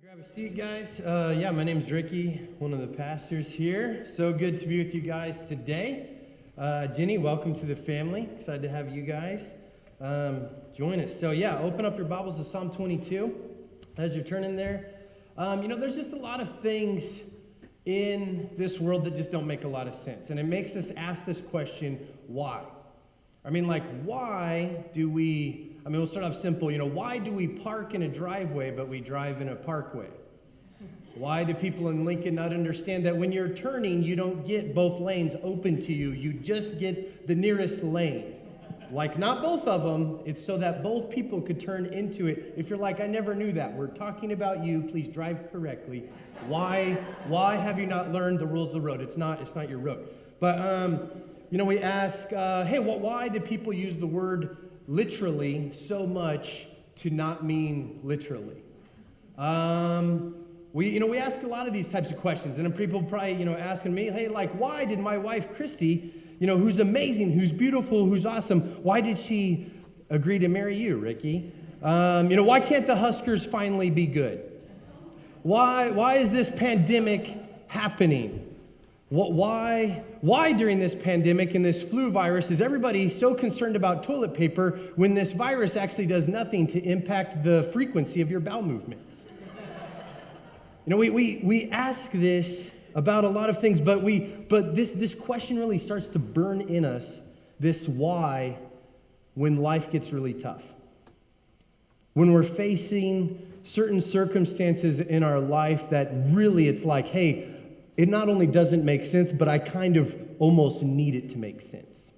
Grab a seat, guys. My name's Ricky, one of the pastors here. So good to be with you guys today. Jenny, welcome to the family. Excited to have you guys join us. So open up your Bibles to Psalm 22 as you're turning there. There's just a lot of things in this world that just don't make a lot of sense. And it makes us ask this question, why? Why do we... we'll start off simple. Why do we park in a driveway, but we drive in a parkway? Why do people in Lincoln not understand that when you're turning, you don't get both lanes open to you? You just get the nearest lane. Not both of them. It's so that both people could turn into it. If you're like, I never knew that. We're talking about you. Please drive correctly. Why have you not learned the rules of the road? It's not your road. But, we ask, why do people use the word literally so much to not mean literally? We ask a lot of these types of questions, and then people probably, asking me, hey, why did my wife, Christy, who's amazing, who's beautiful, who's awesome, why did she agree to marry you, Ricky? Why can't the Huskers finally be good? Why is this pandemic happening? Why during this pandemic and this flu virus is everybody so concerned about toilet paper when this virus actually does nothing to impact the frequency of your bowel movements? We ask this about a lot of things, but this question really starts to burn in us, this why, when life gets really tough. When we're facing certain circumstances in our life that really it's like, hey, it not only doesn't make sense, but I kind of almost need it to make sense.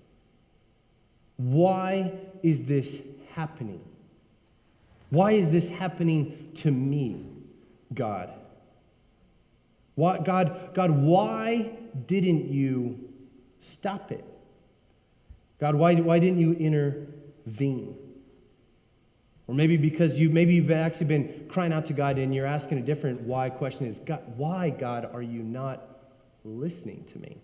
Why is this happening? Why is this happening to me, God? God, why didn't you stop it? God, why didn't you intervene? Or maybe because you've actually been crying out to God and you're asking a different why question is, God, why, God, are you not listening to me?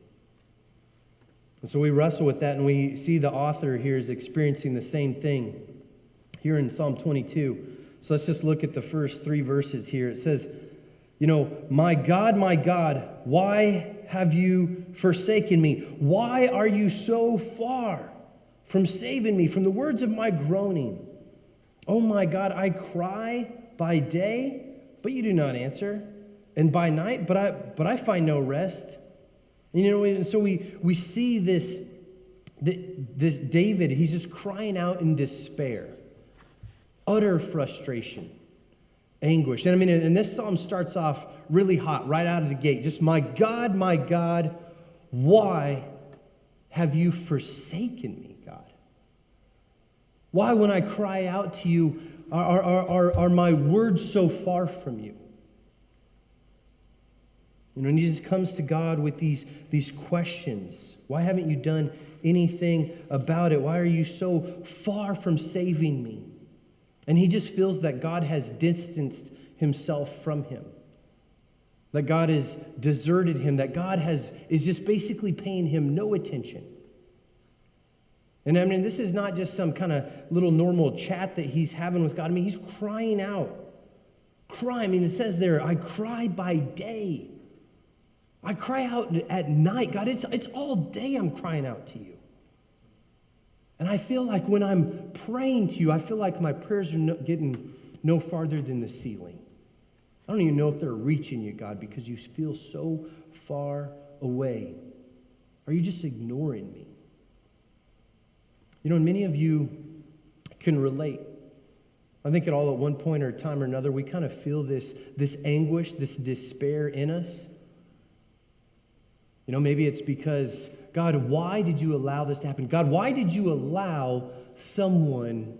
And so we wrestle with that, and we see the author here is experiencing the same thing here in Psalm 22. So let's just look at the first 3 verses here. It says, my God, why have you forsaken me? Why are you so far from saving me from the words of my groaning? Oh my God, I cry by day, but you do not answer, and by night, but I find no rest. And so we see this David, he's just crying out in despair, utter frustration, anguish. And this psalm starts off really hot, right out of the gate. Just, my God, why have you forsaken me, God? Why, when I cry out to you, are my words so far from you? And he just comes to God with these questions. Why haven't you done anything about it? Why are you so far from saving me? And he just feels that God has distanced himself from him. That God has deserted him. That God is just basically paying him no attention. And this is not just some kind of little normal chat that he's having with God. He's crying out. It says there, I cry by day. I cry out at night. God, it's all day I'm crying out to you. And I feel like when I'm praying to you, I feel like my prayers are getting no farther than the ceiling. I don't even know if they're reaching you, God, because you feel so far away. Are you just ignoring me? And many of you can relate. I think at one point or time or another, we kind of feel this anguish, this despair in us. Maybe it's because, God, why did you allow this to happen? God, why did you allow someone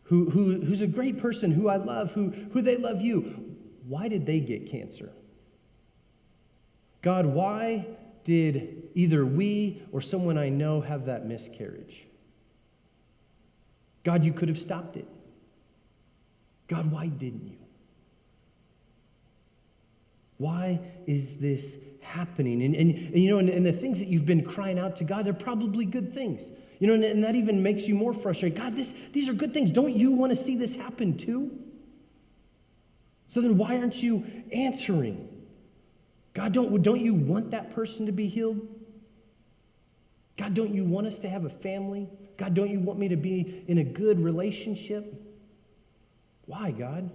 who's a great person, who I love, who they love you, why did they get cancer? God, why did either we or someone I know have that miscarriage? God, you could have stopped it. God, why didn't you? Why is this happening? And the things that you've been crying out to God, they're probably good things. And that even makes you more frustrated. God, these are good things. Don't you want to see this happen too? So then why aren't you answering? God, don't you want that person to be healed? God, don't you want us to have a family? God, don't you want me to be in a good relationship? Why, God?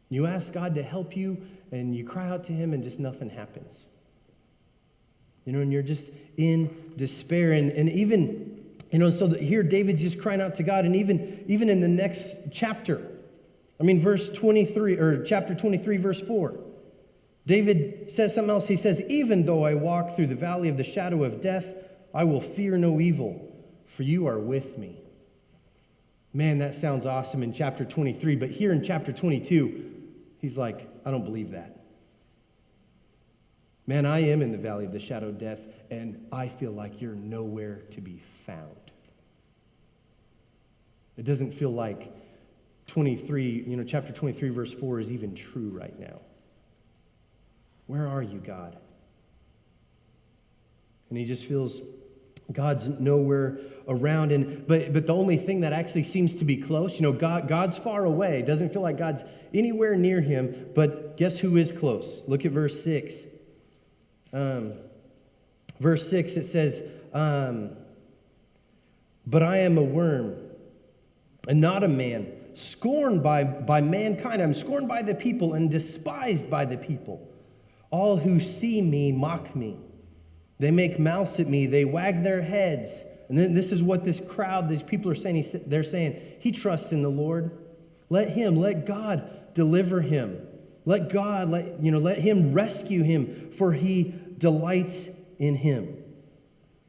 You ask God to help you, and you cry out to him, and just nothing happens. And you're just in despair. And even, so here David's just crying out to God. And even in the next chapter, verse 23, or chapter 23, verse 4, David says something else. He says, even though I walk through the valley of the shadow of death, I will fear no evil, for you are with me. Man, that sounds awesome in chapter 23. But here in chapter 22, he's like, I don't believe that. Man, I am in the valley of the shadow of death, and I feel like you're nowhere to be found. It doesn't feel like chapter 23, verse 4 is even true right now. Where are you, God? And he just feels God's nowhere around. But the only thing that actually seems to be close, God's far away. It doesn't feel like God's anywhere near him. But guess who is close? Look at verse 6. Verse 6, it says, but I am a worm and not a man, scorned by mankind. I'm scorned by the people and despised by the people. All who see me mock me. They make mouths at me. They wag their heads. And then this is what this crowd, these people are saying. They're saying, he trusts in the Lord. Let God deliver him. Let God, let him rescue him, for he delights in him.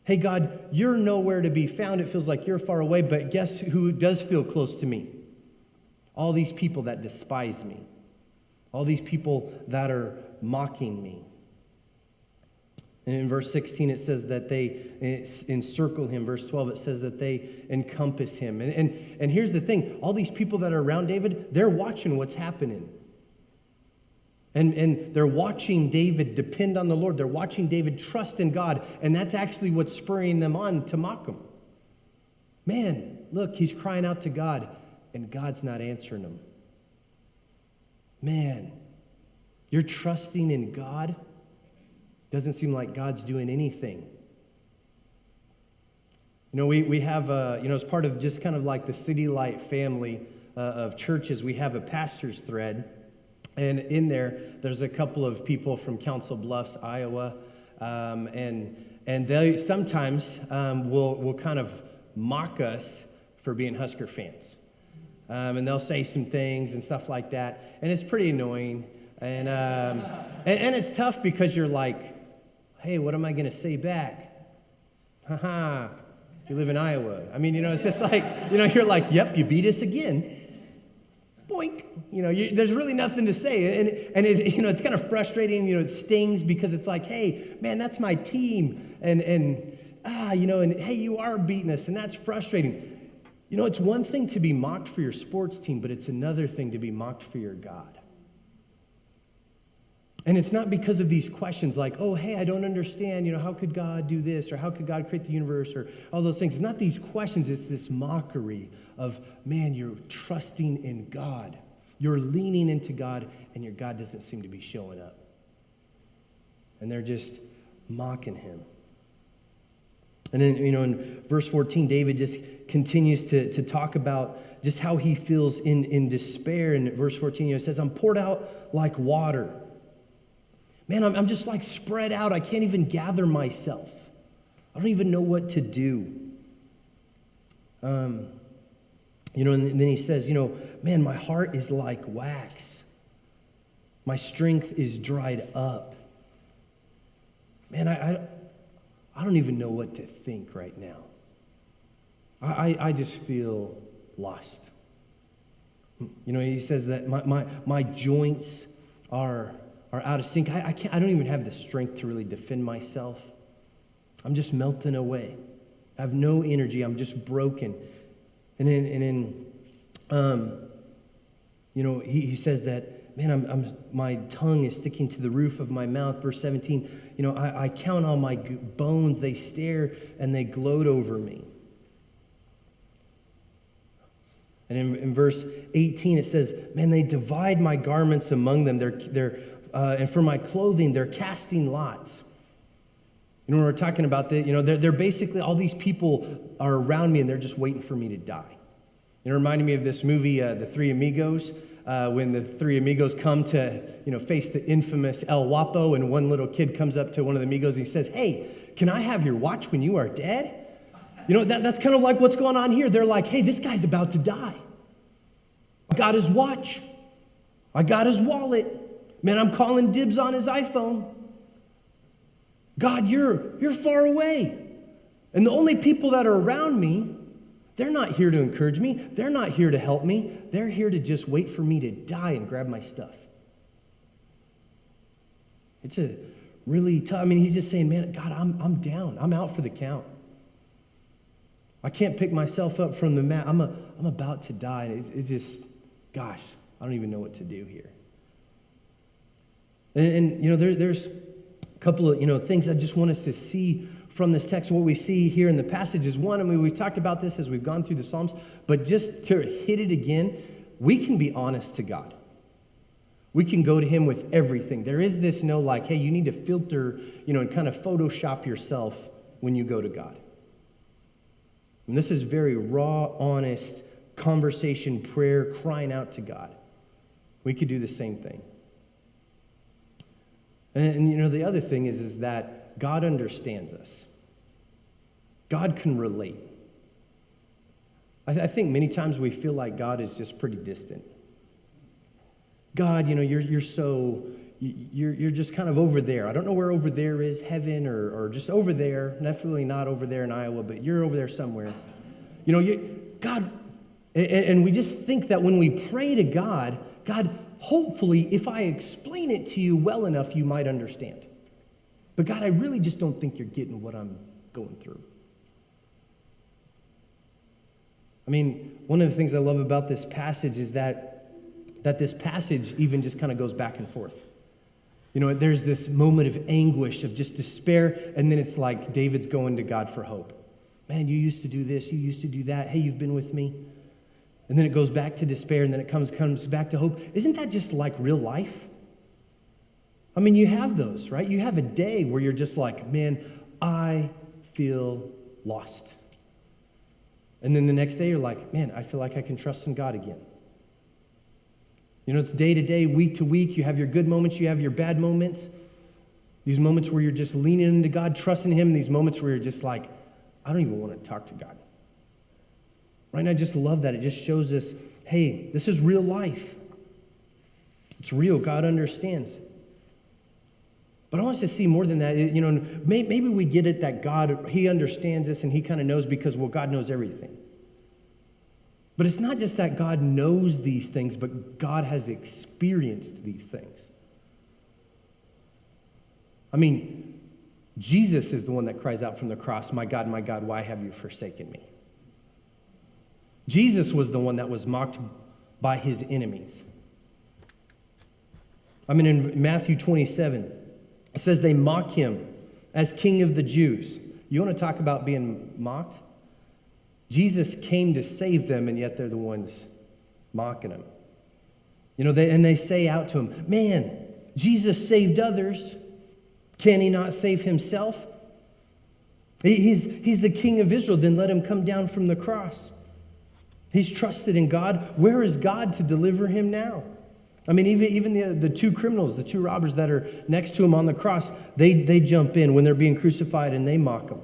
Hey, God, you're nowhere to be found. It feels like you're far away, but guess who does feel close to me? All these people that despise me. All these people that are mocking me. And in verse 16, it says that they encircle him. Verse 12, it says that they encompass him. And here's the thing. All these people that are around David, they're watching what's happening. And they're watching David depend on the Lord. They're watching David trust in God. And that's actually what's spurring them on to mock him. Man, look, he's crying out to God, and God's not answering him. Man, you're trusting in God. Doesn't seem like God's doing anything. We have, as part of just kind of like the City Light family of churches, we have a pastor's thread. And in there's a couple of people from Council Bluffs, Iowa, and they sometimes will kind of mock us for being Husker fans. And they'll say some things and stuff like that, and it's pretty annoying. And it's tough because you're like, hey, what am I going to say back? Haha, you live in Iowa. It's just like, you're like, yep, you beat us again. Boink. There's really nothing to say. And it's kind of frustrating. It stings because it's like, hey, man, that's my team. And hey, you are beating us. And that's frustrating. It's one thing to be mocked for your sports team, but it's another thing to be mocked for your God. And it's not because of these questions like, oh, hey, I don't understand, how could God do this? Or how could God create the universe? Or all those things. It's not these questions. It's this mockery of, man, you're trusting in God. You're leaning into God, and your God doesn't seem to be showing up. And they're just mocking him. And then, in verse 14, David just continues to talk about just how he feels in despair. And verse 14, it says, I'm poured out like water. Man, I'm just like spread out. I can't even gather myself. I don't even know what to do. And then he says, man, my heart is like wax. My strength is dried up. Man, I don't even know what to think right now. I just feel lost. He says that my joints are out of sync. I don't even have the strength to really defend myself. I'm just melting away. I have no energy. I'm just broken. And then he says that, man, my tongue is sticking to the roof of my mouth. Verse 17, I count all my bones. They stare and they gloat over me. And in verse 18, it says, man, they divide my garments among them. And for my clothing, they're casting lots. You know, when we're talking about that, you know, they're basically, all these people are around me and they're just waiting for me to die. It reminded me of this movie, The Three Amigos, when the three amigos come to, you know, face the infamous El Guapo, and one little kid comes up to one of the amigos and he says, hey, can I have your watch when you are dead? You know, that's kind of like what's going on here. They're like, hey, this guy's about to die. I got his watch. I got his wallet. Man, I'm calling dibs on his iPhone. God, you're far away. And the only people that are around me, they're not here to encourage me. They're not here to help me. They're here to just wait for me to die and grab my stuff. It's a really tough, I mean, he's just saying, man, God, I'm down. I'm out for the count. I can't pick myself up from the mat. I'm about to die. It's just, gosh, I don't even know what to do here. And you know, there's a couple of, you know, things I just want us to see from this text. What we see here in the passage is one, I mean, we've talked about this as we've gone through the Psalms, but just to hit it again, we can be honest to God. We can go to him with everything. There is this no like, hey, you need to filter, you know, and kind of Photoshop yourself when you go to God. And this is very raw, honest conversation, prayer, crying out to God. We could do the same thing. And you know, the other thing is that God understands us. God can relate. I think many times we feel like God is just pretty distant. God, you know, you're just kind of over there. I don't know where over there is, heaven or just over there. Definitely not over there in Iowa, but you're over there somewhere. You know, God, and we just think that when we pray to God, God, hopefully, if I explain it to you well enough, you might understand. But God, I really just don't think you're getting what I'm going through. I mean, one of the things I love about this passage is that this passage even just kind of goes back and forth. You know, there's this moment of anguish, of just despair, and then it's like David's going to God for hope. Man, you used to do this, you used to do that. Hey, you've been with me. And then it goes back to despair, and then it comes back to hope. Isn't that just like real life? I mean, you have those, right? You have a day where you're just like, man, I feel lost. And then the next day you're like, man, I feel like I can trust in God again. You know, it's day to day, week to week. You have your good moments, you have your bad moments. These moments where you're just leaning into God, trusting him. These moments where you're just like, I don't even want to talk to God. Right? And I just love that. It just shows us, hey, this is real life. It's real. God understands. But I want us to see more than that. You know, maybe we get it that God, he understands us and he kind of knows because, well, God knows everything. But it's not just that God knows these things, but God has experienced these things. I mean, Jesus is the one that cries out from the cross, my God, why have you forsaken me? Jesus was the one that was mocked by his enemies. I mean, in Matthew 27, it says they mock him as King of the Jews. You want to talk about being mocked? Jesus came to save them, and yet they're the ones mocking him. You know, they say out to him, man, Jesus saved others. Can he not save himself? He's the King of Israel. Then let him come down from the cross. He's trusted in God. Where is God to deliver him now? I mean, even the two criminals, the two robbers that are next to him on the cross, they jump in when they're being crucified and they mock him.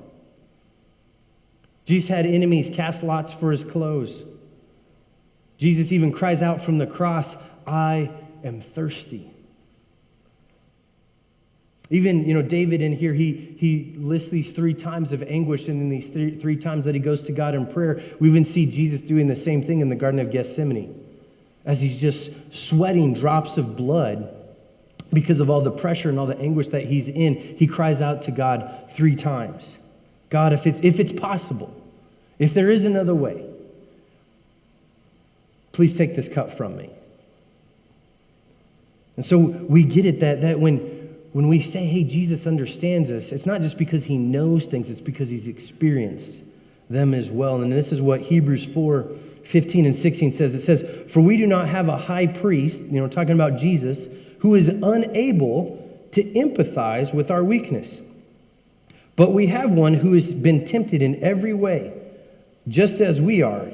Jesus had enemies cast lots for his clothes. Jesus even cries out from the cross, I am thirsty. Even, you know, David in here, he lists these 3 times of anguish, and then these three times that he goes to God in prayer. We even see Jesus doing the same thing in the Garden of Gethsemane, as he's just sweating drops of blood because of all the pressure and all the anguish that he's in. He cries out to God 3 times. God, if it's possible, if there is another way, please take this cup from me. And so we get it that when we say, hey, Jesus understands us, it's not just because he knows things, it's because he's experienced them as well. And this is what Hebrews 4:15 15 and 16 says, "For we do not have a high priest," talking about Jesus, "who is unable to empathize with our weakness. But we have one who has been tempted in every way, just as we are,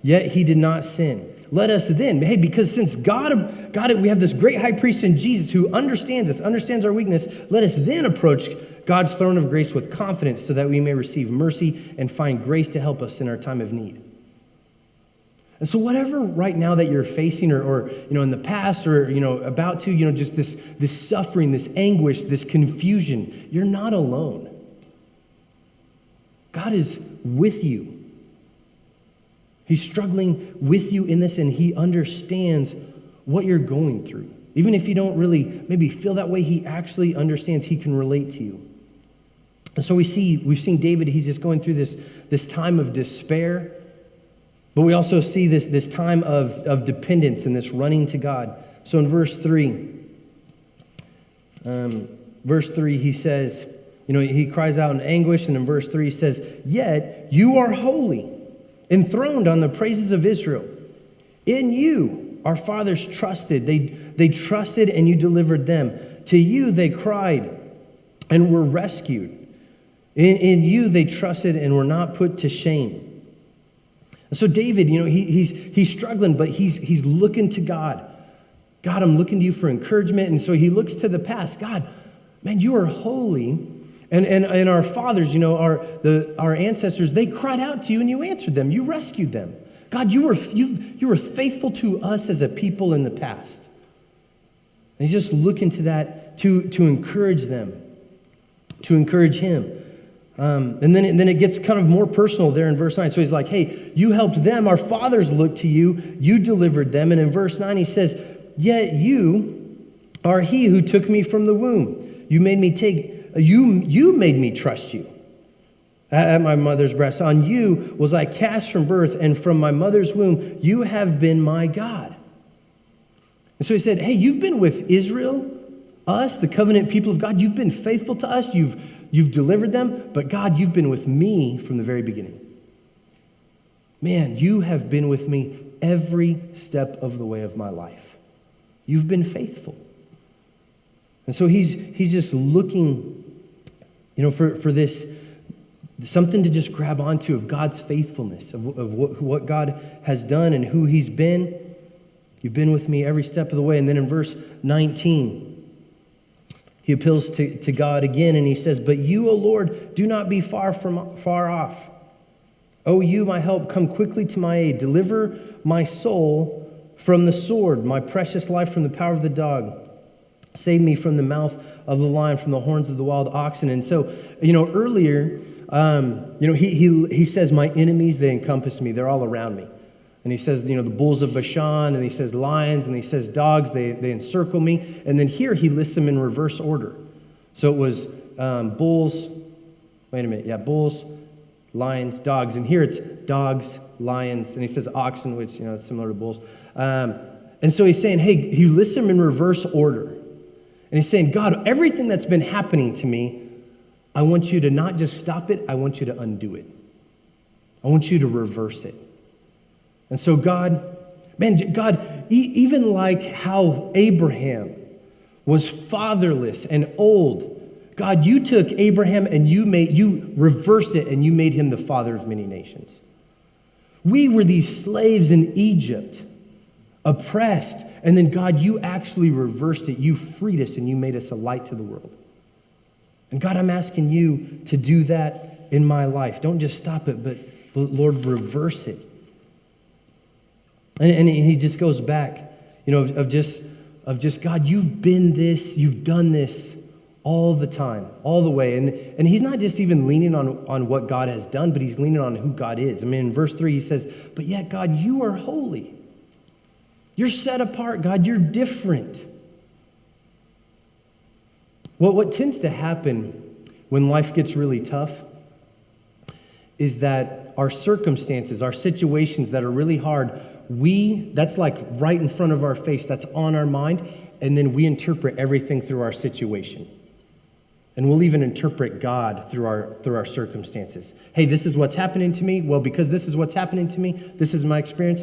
yet he did not sin. Let us then," because since God, we have this great high priest in Jesus who understands us, understands our weakness, "let us then approach God's throne of grace with confidence so that we may receive mercy and find grace to help us in our time of need." And so whatever right now that you're facing or in the past or, about to, just this suffering, this anguish, this confusion, you're not alone. God is with you. He's struggling with you in this, and he understands what you're going through. Even if you don't really maybe feel that way, he actually understands. He can relate to you. And so we've seen David, he's just going through this time of despair. But we also see this time of dependence and this running to God. So in verse 3, he says, he cries out in anguish, and in verse 3 he says, "Yet you are holy, enthroned on the praises of Israel. In you our fathers trusted. They trusted and you delivered them. To you they cried and were rescued. In you they trusted and were not put to shame." So David, he's struggling, but he's looking to God. "God, I'm looking to you for encouragement." And so he looks to the past. "God, man, you are holy." And our fathers, our ancestors, they cried out to you and you answered them. You rescued them. God, you were faithful to us as a people in the past. And he's just looking to that to encourage them, to encourage him. And then it gets kind of more personal there in verse 9. So he's like, "Hey, you helped them. Our fathers looked to you. You delivered them." And in verse 9 he says, "Yet you are he who took me from the womb. You made me trust you. At my mother's breast, on you was I cast from birth, and from my mother's womb you have been my God." And so he said, "Hey, you've been with Israel, us, the covenant people of God. You've been faithful to us. You've delivered them, but God, you've been with me from the very beginning. Man, you have been with me every step of the way of my life. You've been faithful." And so he's just looking, for this, something to just grab onto of God's faithfulness, of what God has done and who he's been. "You've been with me every step of the way." And then in verse 19, he appeals to God again, and he says, "But you, O Lord, do not be far off. O you, my help, come quickly to my aid. Deliver my soul from the sword, my precious life from the power of the dog. Save me from the mouth of the lion, from the horns of the wild oxen." And so, earlier, he says, "My enemies, they encompass me. They're all around me." And he says, the bulls of Bashan, and he says lions, and he says dogs, they encircle me. And then here he lists them in reverse order. So it was bulls, bulls, lions, dogs. And here it's dogs, lions, and he says oxen, which, it's similar to bulls. And so he's saying, hey, he lists them in reverse order. And he's saying, God, everything that's been happening to me, I want you to not just stop it, I want you to undo it. I want you to reverse it. And so God, even like how Abraham was fatherless and old, God, you took Abraham and you reversed it and you made him the father of many nations. We were these slaves in Egypt, oppressed, and then God, you actually reversed it. You freed us and you made us a light to the world. And God, I'm asking you to do that in my life. Don't just stop it, but Lord, reverse it. And he just goes back, of just God, you've been this, you've done this all the time, all the way. And he's not just even leaning on what God has done, but he's leaning on who God is. I mean, in verse 3, he says, but yet, God, you are holy. You're set apart, God. You're different. Well, what tends to happen when life gets really tough is that our circumstances, our situations that are really hard, that's like right in front of our face, that's on our mind, and then we interpret everything through our situation. And we'll even interpret God through our circumstances. Hey, this is what's happening to me. Well, because this is what's happening to me, this is my experience,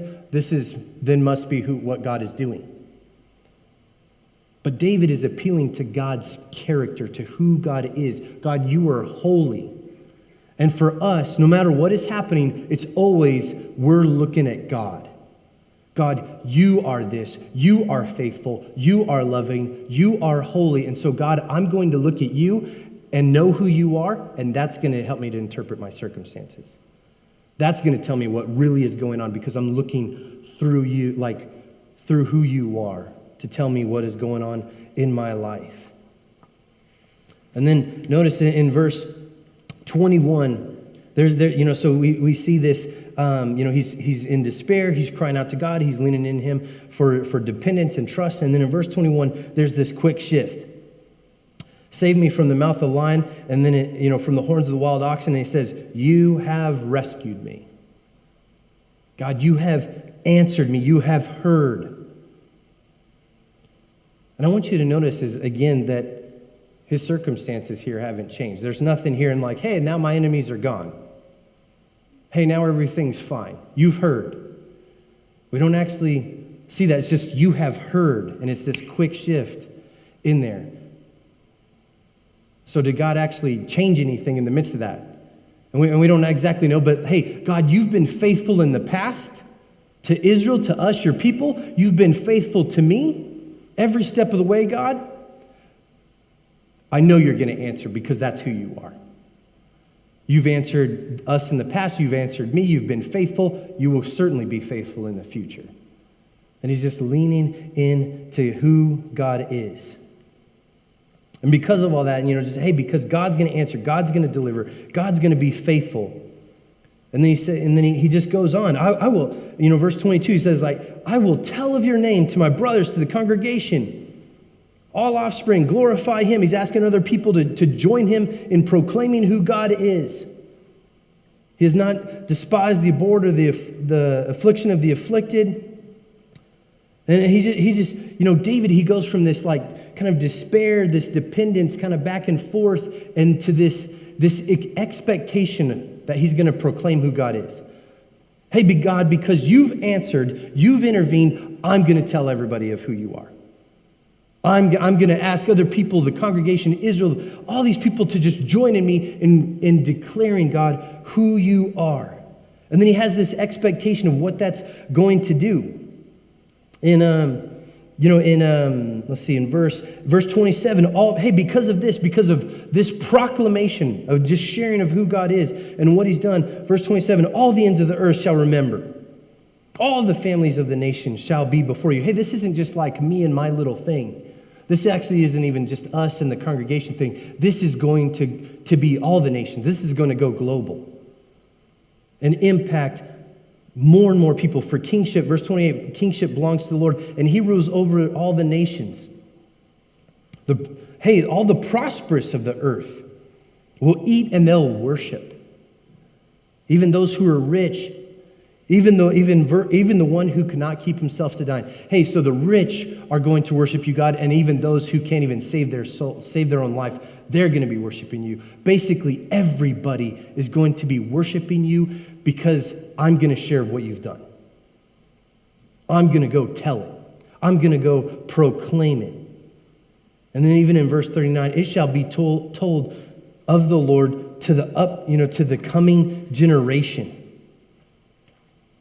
then must be what God is doing. But David is appealing to God's character, to who God is. God, you are holy. And for us, no matter what is happening, it's always we're looking at God. God, you are this. You are faithful. You are loving. You are holy. And so, God, I'm going to look at you and know who you are, and that's going to help me to interpret my circumstances. That's going to tell me what really is going on because I'm looking through you, like through who you are, to tell me what is going on in my life. And then notice in verse 21, so we see this. He's in despair. He's crying out to God. He's leaning in him for dependence and trust. And then in verse 21, there's this quick shift. Save me from the mouth of the lion, and then from the horns of the wild oxen. And he says, you have rescued me. God, you have answered me. You have heard. And I want you to notice again that his circumstances here haven't changed. There's nothing here in like, hey, now my enemies are gone. Hey, now everything's fine. You've heard. We don't actually see that. It's just you have heard, and it's this quick shift in there. So did God actually change anything in the midst of that? And we don't exactly know, but hey, God, you've been faithful in the past to Israel, to us, your people. You've been faithful to me every step of the way, God. I know you're going to answer because that's who you are. You've answered us in the past. You've answered me. You've been faithful. You will certainly be faithful in the future. And he's just leaning into who God is. And because of all that, because God's going to answer, God's going to deliver, God's going to be faithful. And then he just goes on. I will, verse 22, he says, I will tell of your name to my brothers, to the congregation. All offspring, glorify him. He's asking other people to join him in proclaiming who God is. He has not despised the abhorred or the affliction of the afflicted. And he just David, he goes from this kind of despair, this dependence, kind of back and forth, and to this expectation that he's going to proclaim who God is. Hey, God, because you've answered, you've intervened, I'm going to tell everybody of who you are. I'm going to ask other people, the congregation, Israel, all these people to just join in me in declaring, God, who you are. And then he has this expectation of what that's going to do. In verse 27, because of this proclamation of just sharing of who God is and what he's done, verse 27, all the ends of the earth shall remember. All the families of the nation shall be before you. Hey, this isn't just like me and my little thing. This actually isn't even just us and the congregation thing. This is going to be all the nations. This is going to go global and impact more and more people. For kingship, verse 28, kingship belongs to the Lord, and he rules over all the nations. All the prosperous of the earth will eat and they'll worship. Even those who are rich, even the one who cannot keep himself to dine. Hey, so the rich are going to worship you, God, and even those who can't even save their soul, save their own life, they're going to be worshiping you. Basically, everybody is going to be worshiping you because I'm going to share what you've done. I'm going to go tell it. I'm going to go proclaim it. And then even in verse 39, it shall be told of the Lord to the coming generation.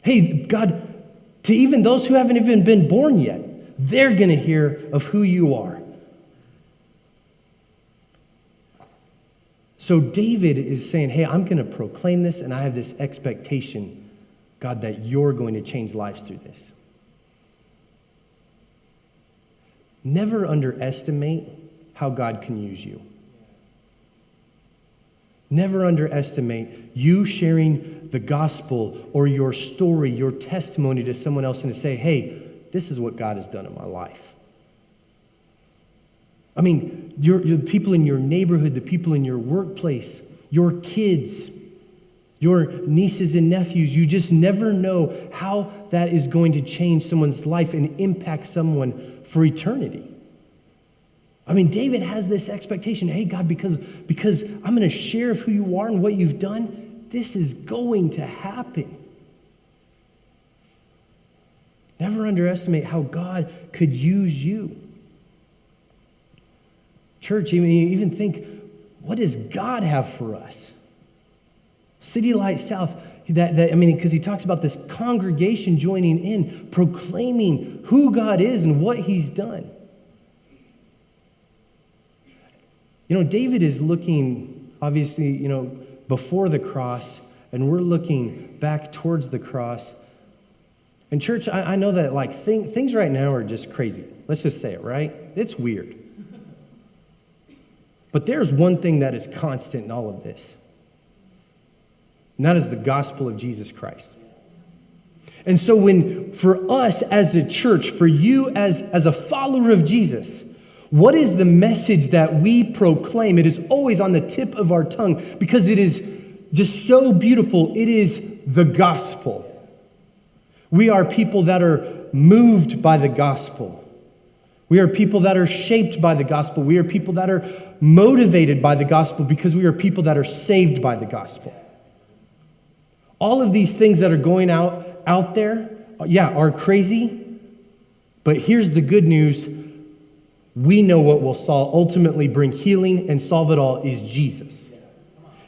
Hey, God, to even those who haven't even been born yet, they're going to hear of who you are. So David is saying, hey, I'm going to proclaim this, and I have this expectation, God, that you're going to change lives through this. Never underestimate how God can use you. Never underestimate you sharing the gospel or your story, your testimony to someone else and to say, hey, this is what God has done in my life. I mean, your people in your neighborhood, the people in your workplace, your kids, your nieces and nephews, you just never know how that is going to change someone's life and impact someone for eternity. I mean, David has this expectation, hey, God, because I'm going to share of who you are and what you've done, this is going to happen. Never underestimate how God could use you. Church, even think, what does God have for us? City Light South, because he talks about this congregation joining in, proclaiming who God is and what he's done. David is looking, obviously, before the cross, and we're looking back towards the cross. And church, I know that things right now are just crazy. Let's just say it, right? It's weird. But there's one thing that is constant in all of this. And that is the gospel of Jesus Christ. And so for us as a church, for you as a follower of Jesus, what is the message that we proclaim? It is always on the tip of our tongue because it is just so beautiful. It is the gospel. We are people that are moved by the gospel. We are people that are shaped by the gospel. We are people that are motivated by the gospel because we are people that are saved by the gospel. All of these things that are going out there, are crazy. But here's the good news. We know what will ultimately bring healing and solve it all is Jesus.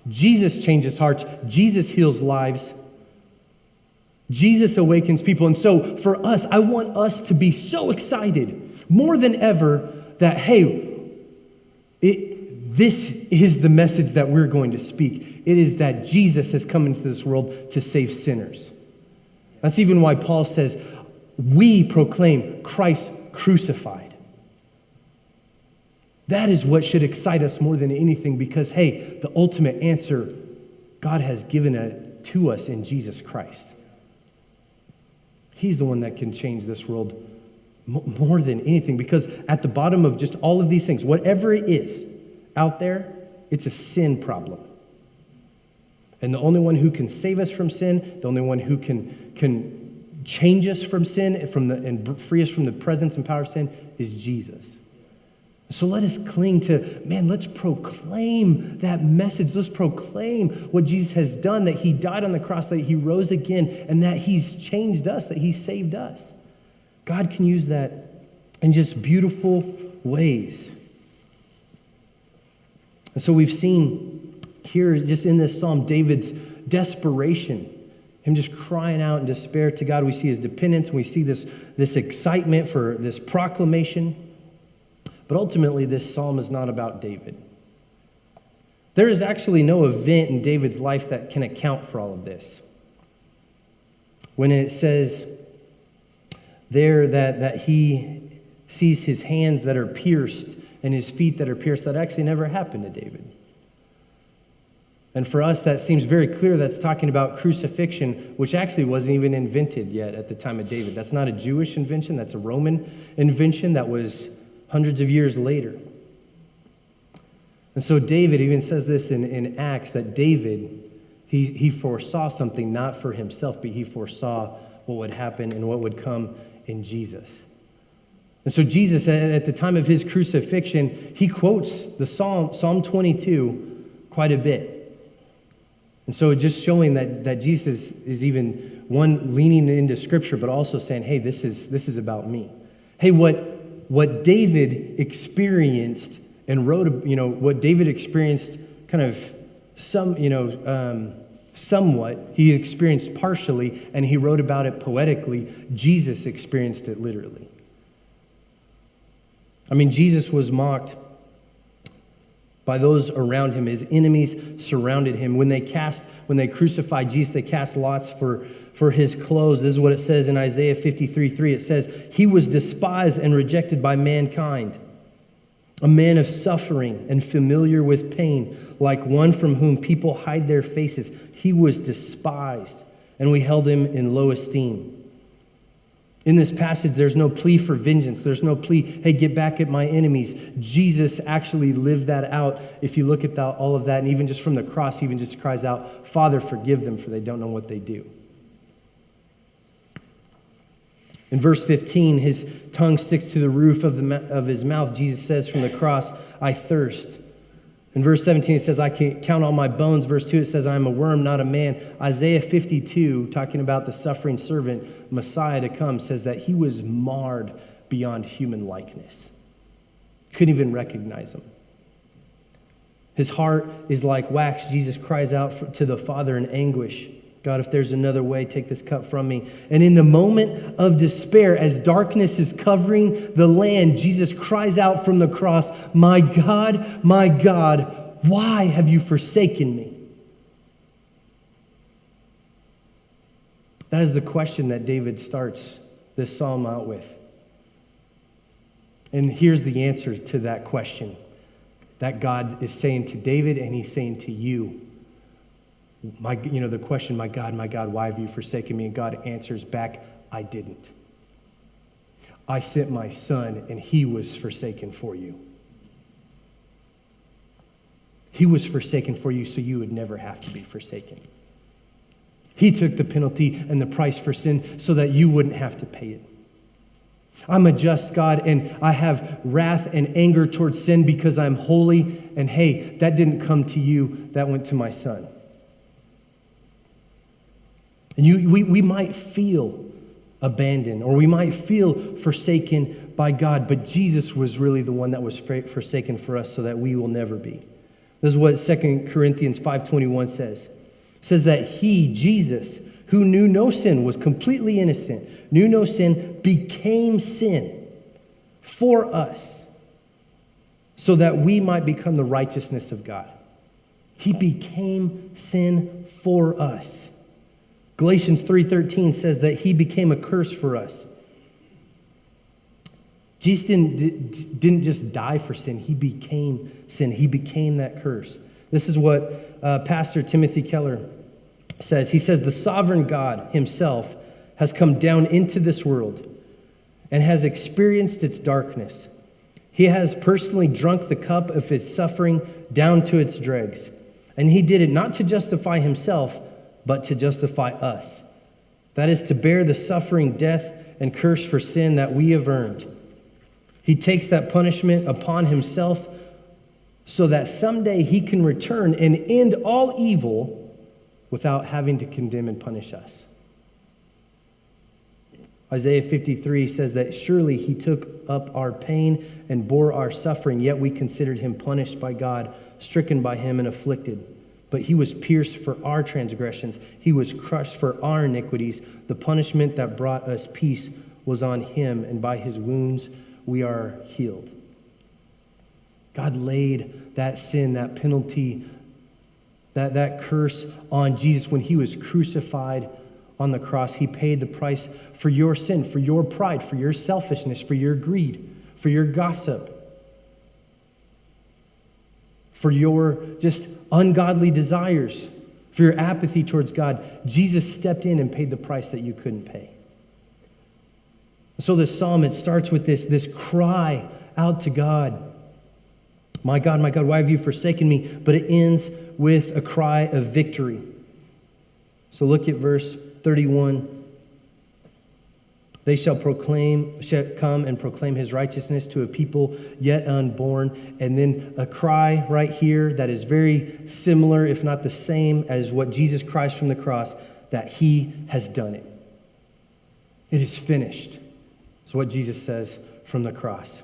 Jesus changes hearts. Jesus heals lives. Jesus awakens people. And so for us, I want us to be so excited more than ever that, hey, this is the message that we're going to speak. It is that Jesus has come into this world to save sinners. That's even why Paul says, we proclaim Christ crucified. That is what should excite us more than anything because, hey, the ultimate answer, God has given it to us in Jesus Christ. He's the one that can change this world more than anything because at the bottom of just all of these things, whatever it is out there, it's a sin problem. And the only one who can save us from sin, the only one who can change us from sin and free us from the presence and power of sin is Jesus. So let us cling to, let's proclaim that message. Let's proclaim what Jesus has done, that he died on the cross, that he rose again, and that he's changed us, that he saved us. God can use that in just beautiful ways. And so we've seen here just in this psalm, David's desperation, him just crying out in despair to God. We see his dependence, and we see this excitement for this proclamation. But ultimately, this psalm is not about David. There is actually no event in David's life that can account for all of this. When it says there that he sees his hands that are pierced and his feet that are pierced, that actually never happened to David. And for us, that seems very clear. That's talking about crucifixion, which actually wasn't even invented yet at the time of David. That's not a Jewish invention. That's a Roman invention that was hundreds of years later. And so David even says this in Acts, that David, he foresaw something not for himself, but he foresaw what would happen and what would come in Jesus. And so Jesus, at the time of his crucifixion, he quotes the Psalm 22 quite a bit. And so just showing that Jesus is even, one, leaning into Scripture, but also saying, hey, this is about me. Hey, what David experienced and wrote, what David experienced kind of somewhat, he experienced partially, and he wrote about it poetically. Jesus experienced it literally. Jesus was mocked by those around him. His enemies surrounded him. When they crucified Jesus, they cast lots for his clothes. This is what it says in Isaiah 53:3. It says, he was despised and rejected by mankind, a man of suffering and familiar with pain, like one from whom people hide their faces. He was despised, and we held him in low esteem. In this passage, there's no plea for vengeance. There's no plea, hey, get back at my enemies. Jesus actually lived that out. If you look at all of that, and even just from the cross, he even just cries out, Father, forgive them, for they don't know what they do. In verse 15, his tongue sticks to the roof of his mouth. Jesus says from the cross, I thirst. In verse 17, it says, I can count all my bones. Verse 2, it says, I am a worm, not a man. Isaiah 52, talking about the suffering servant, Messiah to come, says that he was marred beyond human likeness. Couldn't even recognize him. His heart is like wax. Jesus cries out to the Father in anguish. God, if there's another way, take this cup from me. And in the moment of despair, as darkness is covering the land, Jesus cries out from the cross, my God, why have you forsaken me? That is the question that David starts this psalm out with. And here's the answer to that question that God is saying to David, and he's saying to you. The question, my God, why have you forsaken me? And God answers back, I didn't. I sent my son, and he was forsaken for you. He was forsaken for you so you would never have to be forsaken. He took the penalty and the price for sin so that you wouldn't have to pay it. I'm a just God, and I have wrath and anger towards sin because I'm holy. And hey, that didn't come to you, that went to my son. And we might feel abandoned, or we might feel forsaken by God, but Jesus was really the one that was forsaken for us so that we will never be. This is what 2 Corinthians 5:21 says. It says that he, Jesus, who knew no sin, was completely innocent, knew no sin, became sin for us so that we might become the righteousness of God. He became sin for us. Galatians 3:13 says that he became a curse for us. Jesus didn't just die for sin. He became sin. He became that curse. This is what Pastor Timothy Keller says. He says, the sovereign God himself has come down into this world and has experienced its darkness. He has personally drunk the cup of his suffering down to its dregs. And he did it not to justify himself, but to justify us. That is to bear the suffering, death, and curse for sin that we have earned. He takes that punishment upon himself so that someday he can return and end all evil without having to condemn and punish us. Isaiah 53 says that surely he took up our pain and bore our suffering, yet we considered him punished by God, stricken by him and afflicted. But he was pierced for our transgressions. He was crushed for our iniquities. The punishment that brought us peace was on him, and by his wounds we are healed. God laid that sin, that penalty, that curse on Jesus when he was crucified on the cross. He paid the price for your sin, for your pride, for your selfishness, for your greed, for your gossip, for your just ungodly desires, for your apathy towards God. Jesus stepped in and paid the price that you couldn't pay. So this psalm, it starts with this cry out to God. My God, why have you forsaken me? But it ends with a cry of victory. So look at verse 31. They shall come and proclaim his righteousness to a people yet unborn. And then a cry right here that is very similar, if not the same, as what Jesus cries from the cross, that he has done it. It is finished. That's what Jesus says from the cross.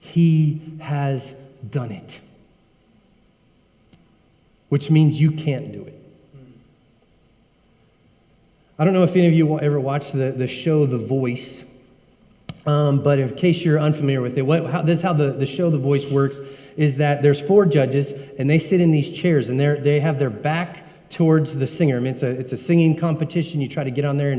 He has done it. Which means you can't do it. I don't know if any of you ever watched the show The Voice, but in case you're unfamiliar with it, this is how the show The Voice works, is that there's 4 judges, and they sit in these chairs, and they have their back towards the singer. I mean, it's a singing competition. You try to get on there,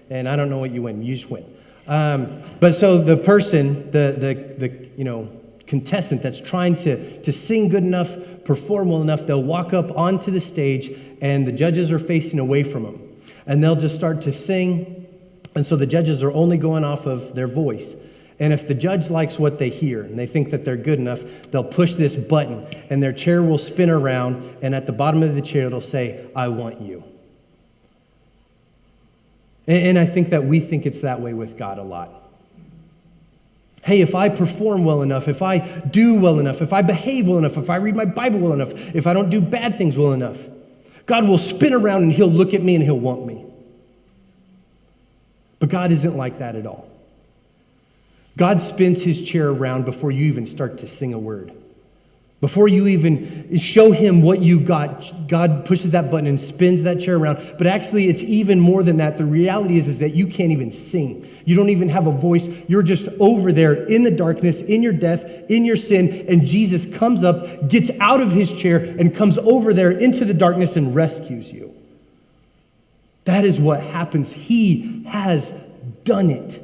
and I don't know what you win. You just win. But so the person, the contestant that's trying to sing good enough, perform well enough, they'll walk up onto the stage, and the judges are facing away from them. And they'll just start to sing. And so the judges are only going off of their voice. And if the judge likes what they hear and they think that they're good enough, they'll push this button and their chair will spin around. And at the bottom of the chair, it'll say, I want you. And I think that we think it's that way with God a lot. Hey, if I perform well enough, if I do well enough, if I behave well enough, if I read my Bible well enough, if I don't do bad things well enough, God will spin around and he'll look at me and he'll want me. But God isn't like that at all. God spins his chair around before you even start to sing a word. Before you even show him what you got, God pushes that button and spins that chair around. But actually, it's even more than that. The reality is that you can't even sing. You don't even have a voice. You're just over there in the darkness, in your death, in your sin. And Jesus comes up, gets out of his chair, and comes over there into the darkness and rescues you. That is what happens. He has done it.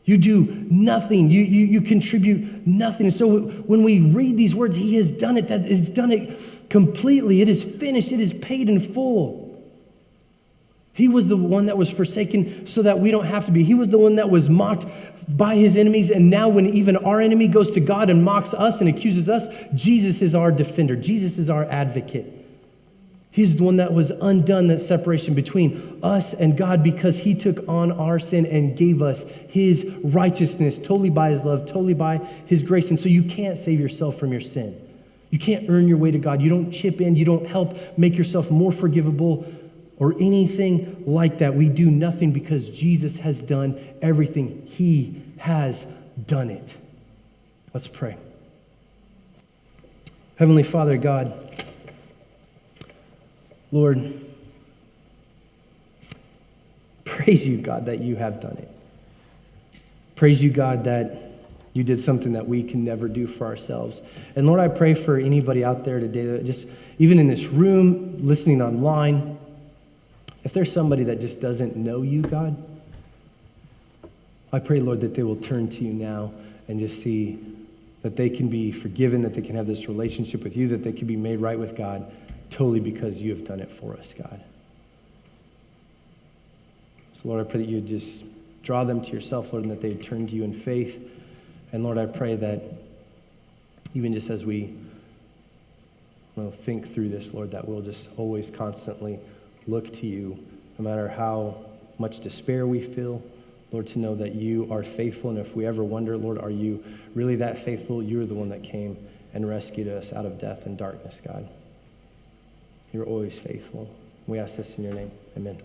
You do nothing. You contribute nothing. And so when we read these words, he has done it. That is done it completely. It is finished. It is paid in full. He was the one that was forsaken so that we don't have to be. He was the one that was mocked by his enemies. And now when even our enemy goes to God and mocks us and accuses us, Jesus is our defender. Jesus is our advocate. He's the one that was undone that separation between us and God because he took on our sin and gave us his righteousness totally by his love, totally by his grace. And so you can't save yourself from your sin. You can't earn your way to God. You don't chip in. You don't help make yourself more forgivable or anything like that. We do nothing because Jesus has done everything. He has done it. Let's pray. Heavenly Father, God, Lord, praise you, God, that you have done it. Praise you, God, that you did something that we can never do for ourselves. And Lord, I pray for anybody out there today that just, even in this room, listening online, if there's somebody that just doesn't know you, God, I pray, Lord, that they will turn to you now and just see that they can be forgiven, that they can have this relationship with you, that they can be made right with God, totally because you have done it for us, God. So, Lord, I pray that you would just draw them to yourself, Lord, and that they would turn to you in faith. And, Lord, I pray that even just as we think through this, Lord, that we'll just always constantly look to you, no matter how much despair we feel, Lord, to know that you are faithful. And if we ever wonder, Lord, are you really that faithful? You're the one that came and rescued us out of death and darkness, God. You're always faithful. We ask this in your name. Amen.